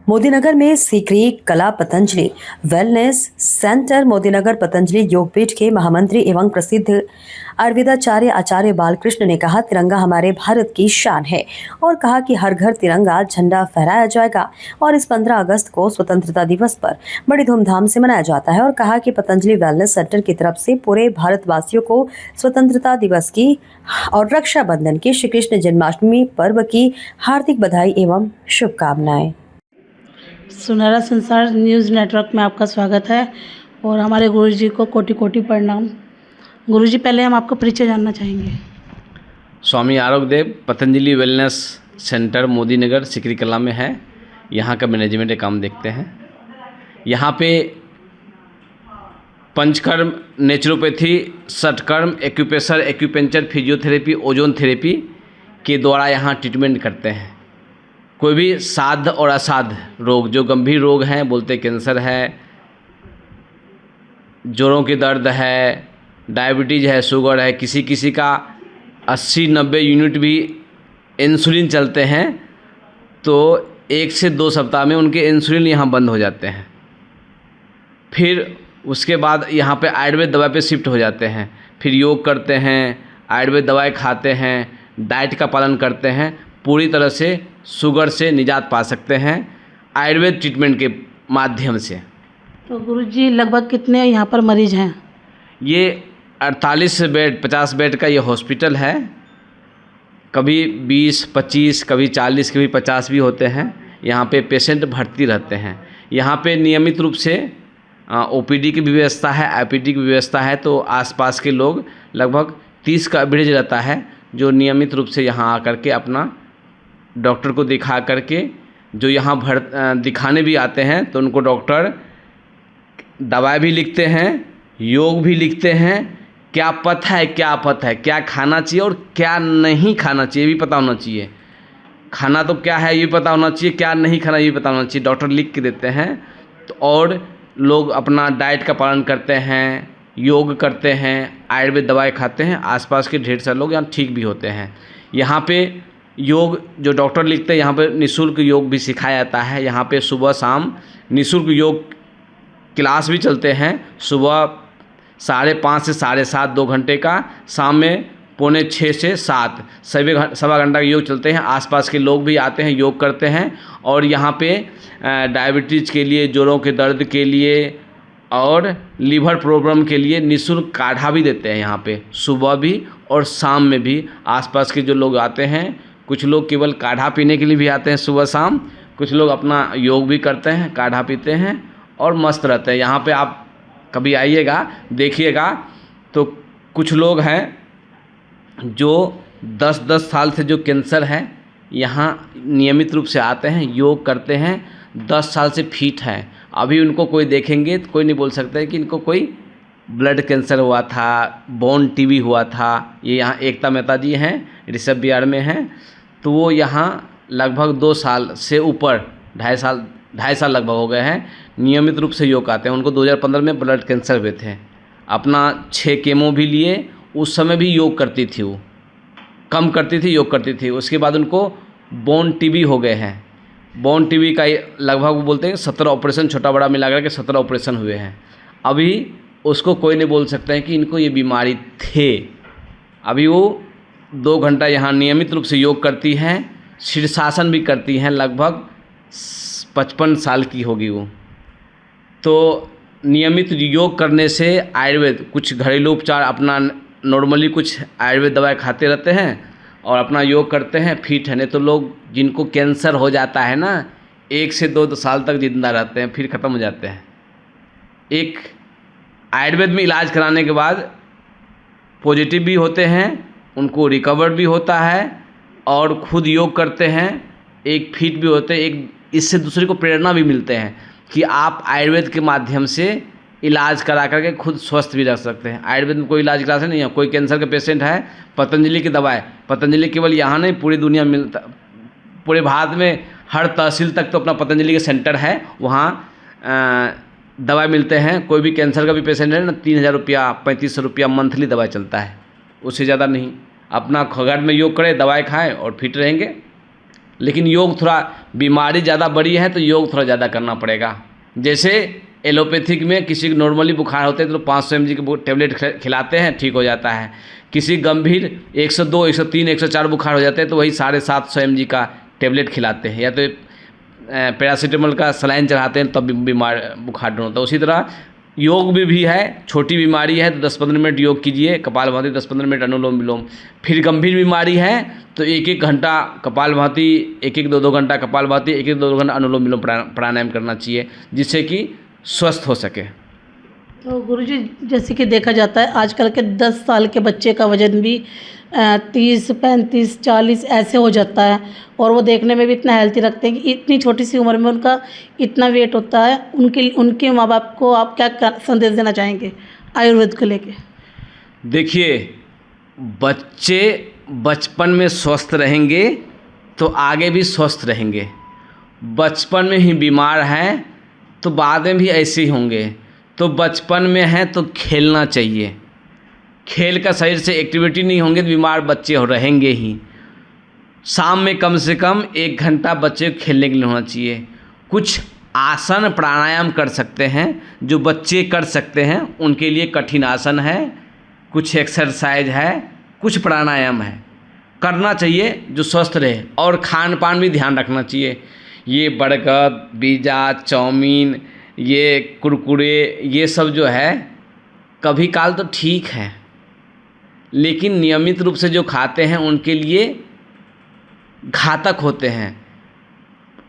मोदीनगर में सीकरी कला Patanjali wellness centre Modinagar Patanjali Yogpeeth के महामंत्री एवं प्रसिद्ध आयुर्वेदाचार्य आचार्य बालकृष्ण ने कहा, तिरंगा हमारे भारत की शान है और कहा कि हर घर तिरंगा झंडा फहराया जाएगा और इस 15 अगस्त को स्वतंत्रता दिवस पर बड़ी धूमधाम से मनाया जाता है और कहा कि पतंजलि वेलनेस सेंटर की तरफ से पूरे भारतवासियों को स्वतंत्रता दिवस की और रक्षाबंधन की, श्री कृष्ण जन्माष्टमी पर्व की हार्दिक बधाई एवं शुभकामनाएं। सुनहरा संसार न्यूज़ नेटवर्क में आपका स्वागत है और हमारे गुरुजी को कोटि कोटि प्रणाम। गुरुजी, पहले हम आपका परिचय जानना चाहेंगे। स्वामी आरोग्यदेव पतंजलि वेलनेस सेंटर मोदीनगर सीकरी कला में है। यहाँ का मैनेजमेंट का काम देखते हैं। यहाँ पे panchakarma, naturopathy, shatkarma, acupressure, acupuncture, physiotherapy, ozone therapy के द्वारा यहाँ ट्रीटमेंट करते हैं। कोई भी साध और असाध रोग, जो गंभीर रोग हैं, बोलते कैंसर है, जोड़ों के दर्द है, डायबिटीज़ है, शुगर है, किसी किसी का 80-90 यूनिट भी इंसुलिन चलते हैं तो 1 से 2 सप्ताह में उनके इंसुलिन यहाँ बंद हो जाते हैं। फिर उसके बाद यहाँ पे आयुर्वेद दवा पे शिफ्ट हो जाते हैं। फिर योग करते हैं, आयुर्वेद दवाएं खाते हैं, डाइट का पालन करते हैं, पूरी तरह से शुगर से निजात पा सकते हैं आयुर्वेद ट्रीटमेंट के माध्यम से। तो गुरुजी, लगभग कितने यहाँ पर मरीज हैं? ये 48 बेड 50 बेड का ये हॉस्पिटल है। कभी 20, 25, कभी 40, कभी 50 भी होते हैं। यहाँ पे पेशेंट भर्ती रहते हैं। यहाँ पे नियमित रूप से ओपीडी की व्यवस्था है, आईपीडी की व्यवस्था है। तो आसपास के लोग लगभग 30 का एवरेज रहता है जो नियमित रूप से यहाँ आकर के अपना डॉक्टर को दिखा करके, जो यहाँ दिखाने भी आते हैं तो उनको डॉक्टर दवाई भी लिखते हैं, योग भी लिखते हैं। क्या पथ्य है, क्या अपथ्य है, क्या खाना चाहिए और क्या नहीं खाना चाहिए भी पता होना चाहिए। खाना तो क्या है ये पता होना चाहिए, क्या नहीं खाना ये पता होना चाहिए। डॉक्टर लिख के देते हैं तो और लोग अपना डाइट का पालन करते हैं, योग करते हैं, आयुर्वेद दवाई खाते हैं। आसपास के ढेर सारे लोग यहाँ ठीक भी होते हैं। यहाँ पे योग जो डॉक्टर लिखते हैं, यहाँ पे निःशुल्क योग भी सिखाया जाता है। यहाँ पे सुबह शाम निःशुल्क योग क्लास भी चलते हैं। सुबह 5:30 से 7:30 2 घंटे का, शाम में 5:45 से 7 सवा घंटा का योग चलते हैं। आसपास के लोग भी आते हैं, योग करते हैं। और यहाँ पे डायबिटीज़ के लिए, जोड़ों के दर्द के लिए और लीवर प्रॉब्लम के लिए निःशुल्क काढ़ा भी देते हैं। यहाँ पे सुबह भी और शाम में भी आसपास के जो लोग आते हैं, कुछ लोग केवल काढ़ा पीने के लिए भी आते हैं सुबह शाम, कुछ लोग अपना योग भी करते हैं, काढ़ा पीते हैं और मस्त रहते हैं। यहाँ पे आप कभी आइएगा, देखिएगा तो कुछ लोग हैं जो 10-10 साल से जो कैंसर है, यहाँ नियमित रूप से आते हैं, योग करते हैं, 10 साल से फिट हैं। अभी उनको कोई देखेंगे तो कोई नहीं बोल सकता है कि इनको कोई ब्लड कैंसर हुआ था, बोन टीबी हुआ था। ये यहाँ एकता मेहता जी हैं, ऋषभ बिहार में हैं। तो वो यहाँ लगभग 2 साल से ऊपर, 2.5 साल लगभग हो गए हैं, नियमित रूप से योग आते हैं। उनको 2015 में ब्लड कैंसर हुए थे। अपना 6 केमो भी लिए। उस समय भी योग करती थी, वो कम करती थी, योग करती थी। उसके बाद उनको बोन टीबी हो गए हैं। बोन टीबी का लगभग वो बोलते हैं 17 ऑपरेशन, छोटा बड़ा मिला करके 17 ऑपरेशन हुए हैं। अभी उसको कोई नहीं बोल सकता है कि इनको ये बीमारी थे। अभी वो 2 घंटा यहाँ नियमित रूप से योग करती हैं, शीर्षासन भी करती हैं। लगभग 55 साल की होगी वो। तो नियमित योग करने से आयुर्वेद, कुछ घरेलू उपचार अपना नॉर्मली कुछ आयुर्वेद दवाई खाते रहते हैं और अपना योग करते हैं, फिट है। नहीं तो लोग जिनको कैंसर हो जाता है ना, 1 से 2 साल तक जिंदा रहते हैं, फिर ख़त्म हो जाते हैं। एक आयुर्वेद में इलाज कराने के बाद पॉजिटिव भी होते हैं, उनको रिकवर भी होता है और खुद योग करते हैं, एक फिट भी होते हैं। एक इससे दूसरे को प्रेरणा भी मिलते हैं कि आप आयुर्वेद के माध्यम से इलाज करा करके खुद स्वस्थ भी रह सकते हैं। आयुर्वेद में कोई इलाज क्लास नहीं है। कोई कैंसर का पेशेंट है, पतंजलि की दवाएं, पतंजलि केवल यहाँ नहीं पूरी दुनिया में मिलता, पूरे भारत में हर तहसील तक तो अपना पतंजलि का सेंटर है, वहाँ दवाई मिलते हैं। कोई भी कैंसर का भी पेशेंट है ना, 3,000 रुपया 3,500 रुपया मंथली दवाई चलता है, उससे ज़्यादा नहीं। अपना घर में योग करें, दवाई खाएं और फिट रहेंगे। लेकिन योग थोड़ा, बीमारी ज़्यादा बड़ी है तो योग थोड़ा ज़्यादा करना पड़ेगा। जैसे एलोपैथिक में किसी को नॉर्मली बुखार होते हैं तो 500 mg की टेबलेट खिलाते हैं, ठीक हो जाता है। किसी गंभीर 102, 103, 104 बुखार हो जाते हैं तो वही 750 mg का टेबलेट खिलाते हैं, या तो पैरासीटामोल का सलाइन चढ़ाते हैं, तब भी बीमार बुखार नहीं होता। उसी तरह योग भी है, छोटी बीमारी है तो 10-15 मिनट योग कीजिए, कपालभाति, 10-15 मिनट अनुलोम विलोम। फिर गंभीर बीमारी है तो 1-1 घंटा कपालभाति, 1-2 घंटा कपालभाति, 1-2 घंटा अनुलोम विलोम प्राणायाम करना चाहिए, जिससे कि स्वस्थ हो सके। तो गुरुजी, जैसे कि देखा जाता है आजकल के 10 साल के बच्चे का वजन भी 30, 35, 40 ऐसे हो जाता है, और वो देखने में भी इतना हेल्थी रखते हैं कि इतनी छोटी सी उम्र में उनका इतना वेट होता है। उनके माँ बाप को आप क्या संदेश देना चाहेंगे आयुर्वेद को लेके? देखिए, बच्चे बचपन में स्वस्थ रहेंगे तो आगे भी स्वस्थ रहेंगे। बचपन में ही बीमार हैं तो बाद में भी ऐसे ही होंगे। तो बचपन में हैं तो खेलना चाहिए, खेल का शरीर से एक्टिविटी नहीं होंगे तो बीमार बच्चे रहेंगे ही। शाम में कम से कम 1 घंटा बच्चे को खेलने के लिए होना चाहिए। कुछ आसन प्राणायाम कर सकते हैं जो बच्चे कर सकते हैं, उनके लिए कठिन आसन है, कुछ एक्सरसाइज है, कुछ प्राणायाम है, करना चाहिए जो स्वस्थ रहे। और खान पान भी ध्यान रखना चाहिए। ये बर्गर, पिज़्ज़ा, चाउमीन, ये कुरकुरे, ये सब जो है कभी काल तो ठीक है, लेकिन नियमित रूप से जो खाते हैं उनके लिए घातक होते हैं।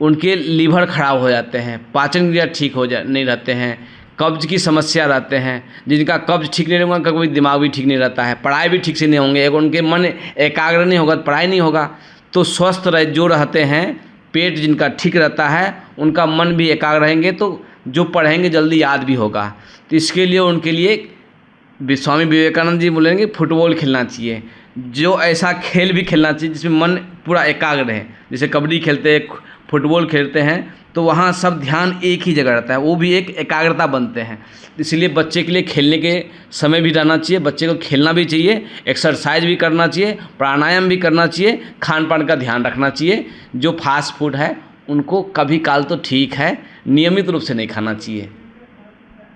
उनके लीवर खराब हो जाते हैं, पाचन क्रिया ठीक नहीं रहते हैं, कब्ज की समस्या रहते हैं। जिनका कब्ज ठीक नहीं रहेगा उनका कोई दिमाग भी ठीक नहीं रहता है, पढ़ाई भी ठीक से नहीं होंगे, अगर उनके मन एकाग्र नहीं होगा तो पढ़ाई नहीं होगा। तो स्वस्थ जो रहते हैं, पेट जिनका ठीक रहता है, उनका मन भी एकाग्र रहेंगे तो जो पढ़ेंगे जल्दी याद भी होगा। तो इसके लिए उनके लिए स्वामी विवेकानंद जी बोलेंगे फुटबॉल खेलना चाहिए, जो ऐसा खेल भी खेलना चाहिए जिसमें मन पूरा एकाग्र रहे। जैसे कबड्डी खेलते हैं, फुटबॉल खेलते हैं तो वहाँ सब ध्यान एक ही जगह रहता है, वो भी एक एकाग्रता बनते हैं। इसलिए बच्चे के लिए खेलने के समय भी रहना चाहिए, बच्चे को खेलना भी चाहिए, एक्सरसाइज भी करना चाहिए, प्राणायाम भी करना चाहिए, खान पान का ध्यान रखना चाहिए। जो फास्ट फूड है उनको कभी काल तो ठीक है, नियमित रूप से नहीं खाना चाहिए।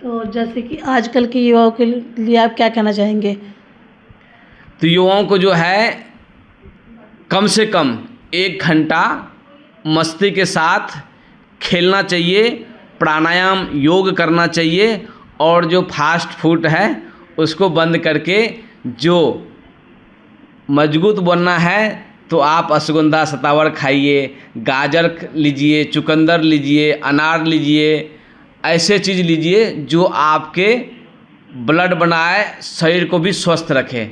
तो जैसे कि आजकल के युवाओं के लिए आप क्या कहना चाहेंगे? तो युवाओं को जो है कम से कम 1 घंटा मस्ती के साथ खेलना चाहिए, प्राणायाम, योग करना चाहिए, और जो फास्ट फूड है उसको बंद करके जो मजबूत बनना है तो आप अश्वगंधा शतावर खाइए, गाजर लीजिए, चुकंदर लीजिए, अनार लीजिए, ऐसे चीज़ लीजिए जो आपके ब्लड बनाए, शरीर को भी स्वस्थ रखे।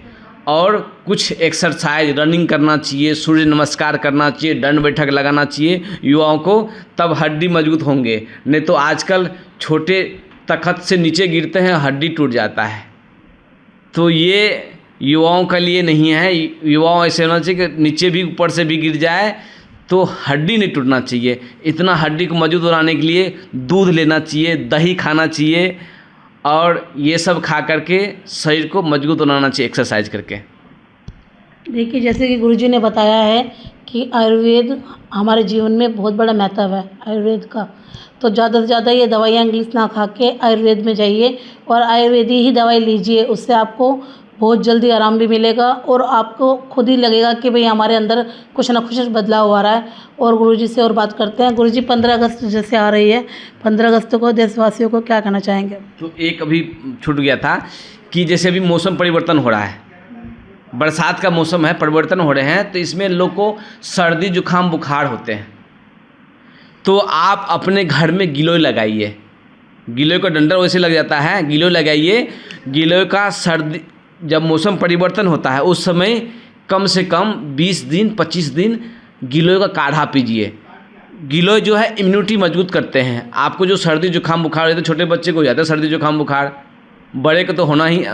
और कुछ एक्सरसाइज, रनिंग करना चाहिए, सूर्य नमस्कार करना चाहिए, दंड बैठक लगाना चाहिए युवाओं को, तब हड्डी मजबूत होंगे। नहीं तो आजकल छोटे तखत से नीचे गिरते हैं, हड्डी टूट जाता है। तो ये युवाओं के लिए नहीं है। युवाओं ऐसे होना चाहिए कि नीचे भी ऊपर से भी गिर जाए तो हड्डी नहीं टूटना चाहिए। इतना हड्डी को मजबूत बनाने के लिए दूध लेना चाहिए, दही खाना चाहिए, और ये सब खा करके शरीर को मजबूत बनाना चाहिए एक्सरसाइज करके। देखिए, जैसे कि गुरुजी ने बताया है कि आयुर्वेद हमारे जीवन में बहुत बड़ा महत्व है आयुर्वेद का। तो ज़्यादा से ज़्यादा ये दवाइयाँ इंग्लिश ना खा के आयुर्वेद में जाइए और आयुर्वेदी ही दवाई लीजिए, उससे आपको बहुत जल्दी आराम भी मिलेगा और आपको खुद ही लगेगा कि भाई हमारे अंदर कुछ ना कुछ बदलाव हो रहा है। और गुरुजी से और बात करते हैं। गुरुजी, 15 अगस्त जैसे आ रही है, 15 अगस्त को देशवासियों को क्या कहना चाहेंगे? तो एक अभी छूट गया था कि जैसे अभी मौसम परिवर्तन हो रहा है, बरसात का मौसम है, परिवर्तन हो रहे हैं, तो इसमें लोग को सर्दी जुकाम बुखार होते हैं। तो आप अपने घर में गिलोय लगाइए, गिलोय का डंडा वैसे लग जाता है, गिलोय लगाइए। गिलोय का सर्दी जब मौसम परिवर्तन होता है उस समय कम से कम 20 दिन 25 दिन गिलोय का काढ़ा पीजिए। गिलोय जो है इम्यूनिटी मजबूत करते हैं। आपको जो सर्दी जुकाम बुखार हो जाता है, छोटे बच्चे को हो जाता है सर्दी जुकाम बुखार, बड़े को तो होना ही,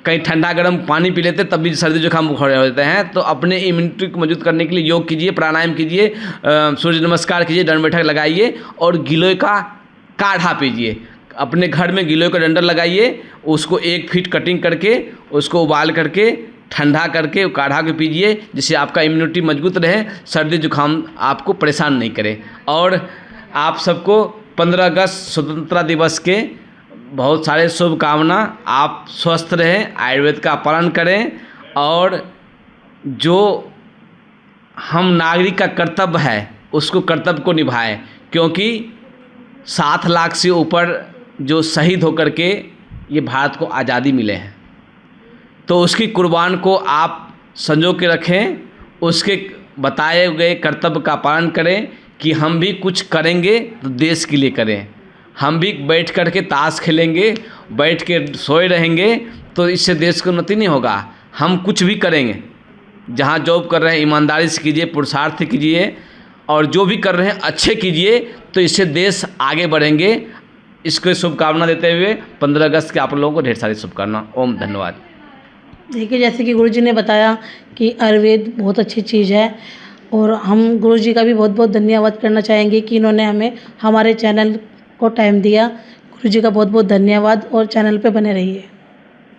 कहीं ठंडा गर्म पानी पी लेते तब भी सर्दी जुकाम बुखार हो जाते हैं। तो अपने इम्यूनिटी को मजबूत करने के लिए योग कीजिए, प्राणायाम कीजिए, सूर्य नमस्कार कीजिए, दंड बैठक लगाइए और गिलोय का काढ़ा पीजिए। अपने घर में गिलोय का डंडा लगाइए, उसको 1 फीट कटिंग करके उसको उबाल करके ठंडा करके काढ़ा के पीजिए, जिससे आपका इम्यूनिटी मजबूत रहे, सर्दी जुकाम आपको परेशान नहीं करे। और आप सबको 15 अगस्त स्वतंत्रता दिवस के बहुत सारे शुभकामना। आप स्वस्थ रहें, आयुर्वेद का पालन करें और जो हम नागरिक का कर्तव्य है उसको कर्तव्य को निभाएं, क्योंकि 7 लाख से ऊपर जो शहीद होकर के ये भारत को आज़ादी मिले हैं, तो उसकी कुर्बान को आप संजो के रखें, उसके बताए गए कर्तव्य का पालन करें कि हम भी कुछ करेंगे तो देश के लिए करें। हम भी बैठ कर के ताश खेलेंगे, बैठ के सोए रहेंगे तो इससे देश की उन्नति नहीं होगा। हम कुछ भी करेंगे, जहाँ जॉब कर रहे हैं ईमानदारी से कीजिए, पुरुषार्थ कीजिए और जो भी कर रहे हैं अच्छे कीजिए, तो इससे देश आगे बढ़ेंगे। इसको शुभकामना देते हुए 15 अगस्त के आप लोगों को ढेर सारी शुभकामना। ओम धन्यवाद। देखिए, जैसे कि गुरुजी ने बताया कि आयुर्वेद बहुत अच्छी चीज़ है और हम गुरुजी का भी बहुत बहुत धन्यवाद करना चाहेंगे कि इन्होंने हमें हमारे चैनल को टाइम दिया। गुरुजी का बहुत बहुत धन्यवाद और चैनल पे बने रहिए।